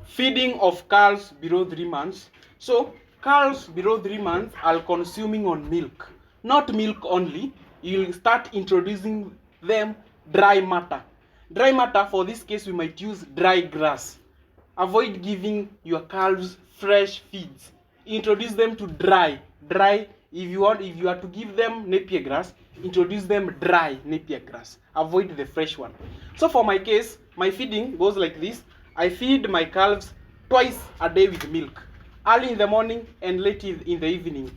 feeding of calves below 3 months. So calves below 3 months are consuming on milk, not milk only. You'll start introducing them dry matter. Dry matter, for this case we might use dry grass. Avoid giving your calves fresh feeds. Introduce them to dry. If you are to give them napier grass, introduce them dry napier grass. Avoid the fresh one. So for my case, my feeding goes like this. I feed my calves twice a day with milk, early in the morning and late in the evening.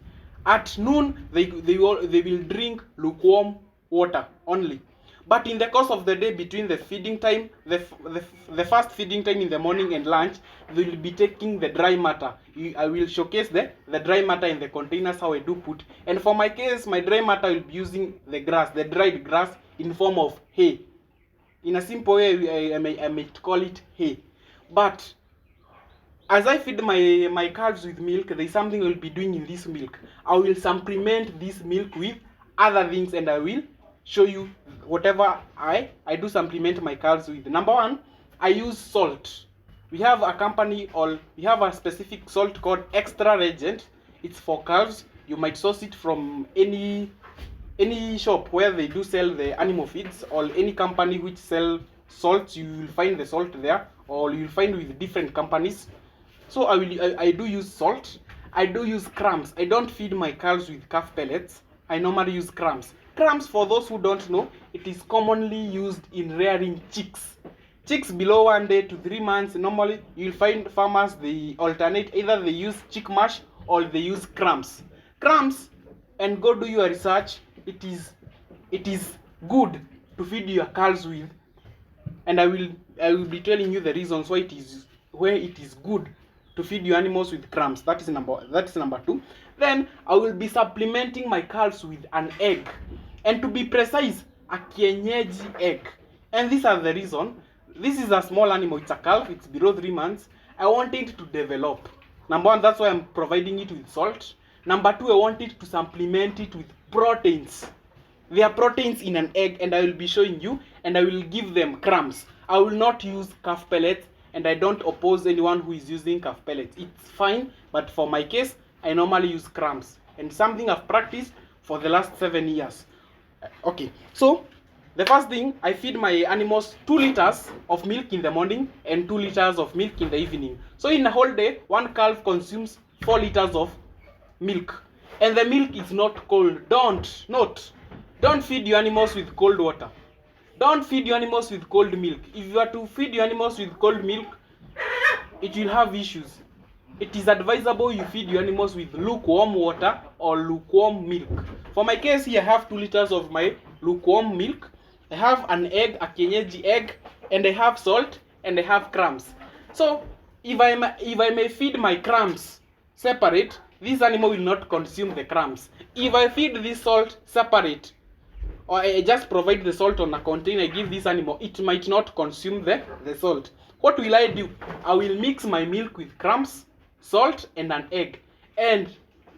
At noon, they will drink lukewarm water only. But in the course of the day, between the feeding time, the first feeding time in the morning and lunch, they will be taking the dry matter. I will showcase the dry matter in the containers, how I do put. And for my case, my dry matter will be using the grass, the dried grass in form of hay. In a simple way, I may call it hay. But as I feed my calves with milk, there is something I will be doing in this milk. I will supplement this milk with other things, and I will show you whatever I do supplement my calves with. Number one, I use salt. We have a company, or we have a specific salt called Xtra Regent. It's for calves. You might source it from any shop where they do sell the animal feeds, or any company which sell salt. You will find the salt there, or you will find with different companies. So I do use salt. I do use crumps. I don't feed my calves with calf pellets. I normally use crumps. Crumps, for those who don't know, it is commonly used in rearing chicks. Chicks below 1 day to 3 months, normally you'll find farmers, they alternate, either they use chick mash or they use crumps. Crumps, and go do your research, it is good to feed your calves with, and I will be telling you the reasons why it is good to feed your animals with crumbs. That is number two. Then I will be supplementing my calves with an egg, and to be precise, a kienyeji egg. And these are the reason. This is a small animal, it's a calf, it's below 3 months. I want it to develop. Number one, that's why I'm providing it with salt. Number two, I want it to supplement it with proteins. There are proteins in an egg, and I will be showing you, and I will give them crumbs. I will not use calf pellets, and I don't oppose anyone who is using calf pellets. It's fine, but for my case, I normally use crumbs, and something I've practiced for the last 7 years. Okay, so the first thing, I feed my animals 2 liters of milk in the morning and 2 liters of milk in the evening. So in a whole day, one calf consumes 4 liters of milk, and the milk is not cold. Don't feed your animals with cold water. Don't feed your animals with cold milk. If you are to feed your animals with cold milk, it will have issues. It is advisable you feed your animals with lukewarm water or lukewarm milk. For my case here, I have 2 liters of my lukewarm milk. I have an egg, a kienyeji egg, and I have salt, and I have crumbs. So if I may feed my crumbs separate, this animal will not consume the crumbs. If I feed this salt separate, or I just provide the salt on a container, I give this animal, it might not consume the salt. What will I do? I will mix my milk with crumbs, salt, and an egg. And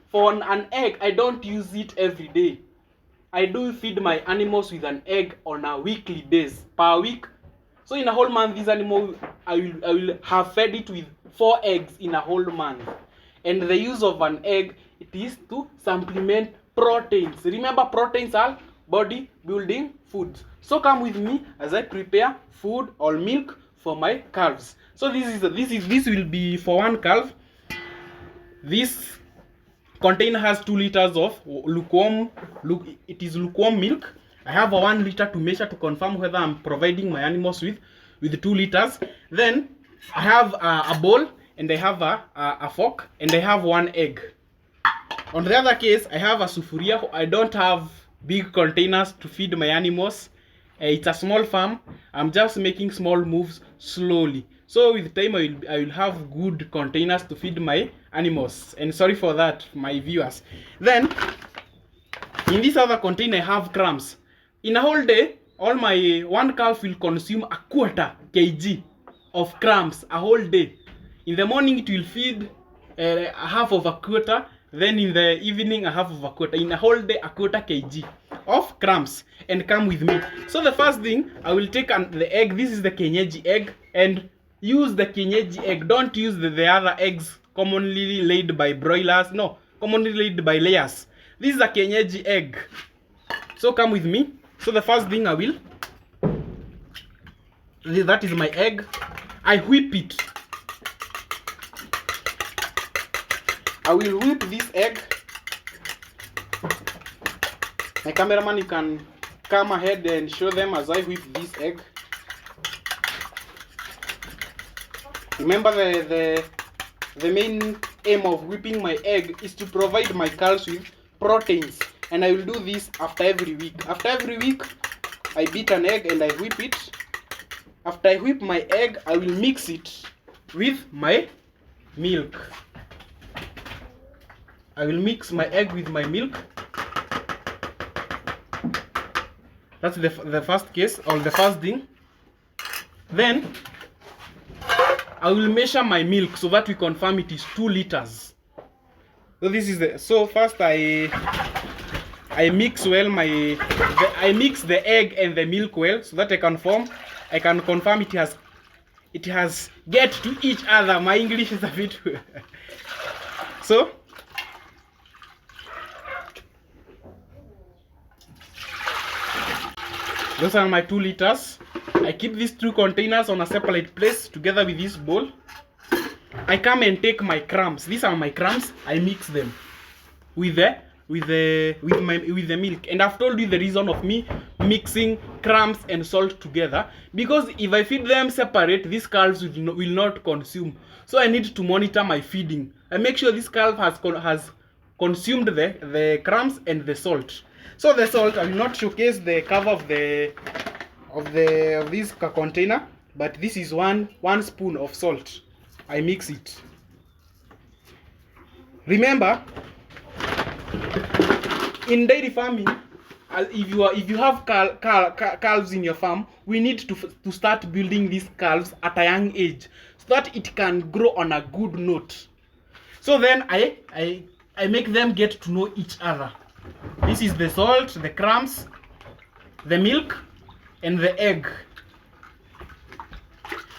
for an egg, I don't use it every day. I do feed my animals with an egg on a weekly basis, per week. So in a whole month, this animal, I will have fed it with 4 eggs in a whole month. And the use of an egg, it is to supplement proteins. Remember, proteins are body building foods. So come with me as I prepare food or milk for my calves. So this will be for one calf. This container has 2 liters of lukewarm milk. I have a 1 liter to measure to confirm whether I'm providing my animals with 2 liters. Then I have a bowl, and I have a fork, and I have 1 egg. On the other case, I have a sufuria. I don't have big containers to feed my animals. It's a small farm. I'm just making small moves slowly. So with time, I will have good containers to feed my animals. And sorry for that, my viewers. Then in this other container, I have crumbs. In a whole day, all my 1 calf will consume a 1/4 kg of crumbs a whole day. In the morning, it will feed a half of a 1/4. Then in the evening, a half of a 1/4. In a whole day, a 1/4 kg of crumbs. And come with me. So the first thing, I will take the egg. This is the kienyeji egg. And use the kienyeji egg. Don't use the other eggs commonly laid by broilers. No, commonly laid by layers. This is a kienyeji egg. So come with me. So the first thing I will, that is my egg. I whip it. I will whip this egg. My cameraman, you can come ahead and show them as I whip this egg. Remember, the main aim of whipping my egg is to provide my cows with proteins, and I will do this after every week. After every week, I beat an egg and I whip it. After I whip my egg, I will mix it with my milk. I will mix my egg with my milk. That's the first case, or the first thing. Then I will measure my milk so that we confirm it is 2 liters. So this is so first I mix well I mix the egg and the milk well so that I can confirm it has get to each other. My English is a bit so those are my 2 liters. I keep these 2 containers on a separate place together with this bowl. I come and take my crumps. These are my crumps. I mix them with the milk. And I've told you the reason of me mixing crumps and salt together, because if I feed them separate, these calves will not consume. So I need to monitor my feeding. I make sure this calf has consumed the crumbs and the salt. So the salt, I will not showcase the cover of this container, but this is one spoon of salt. I mix it. Remember, in dairy farming, if you have calves in your farm, we need to start building these calves at a young age so that it can grow on a good note. So then I make them get to know each other. This is the salt, the crumbs, the milk, and the egg.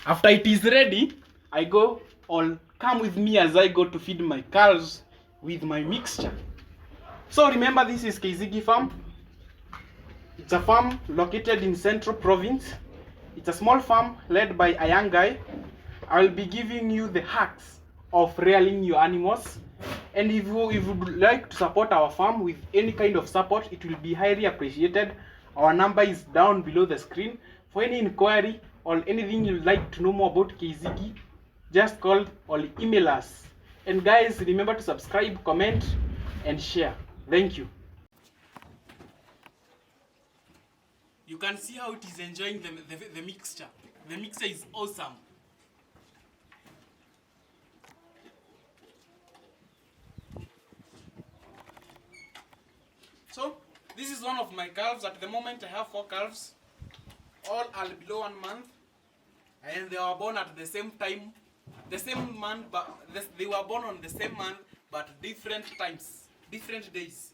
After it is ready, come with me as I go to feed my cows with my mixture. So remember, this is Kizigi Farm. It's a farm located in Central Province. It's a small farm led by a young guy. I will be giving you the hacks of rearing your animals. And if you would like to support our farm with any kind of support, it will be highly appreciated. Our number is down below the screen. For any inquiry or anything you'd like to know more about Kizigi, just call or email us. And guys, remember to subscribe, comment, and share. Thank you. You can see how it is enjoying the mixture. The mixture is awesome. So, this is one of my calves. At the moment, I have 4 calves. All are below 1 month. And they were born at the same time. The same month, but they were born on the same month, but different times, different days.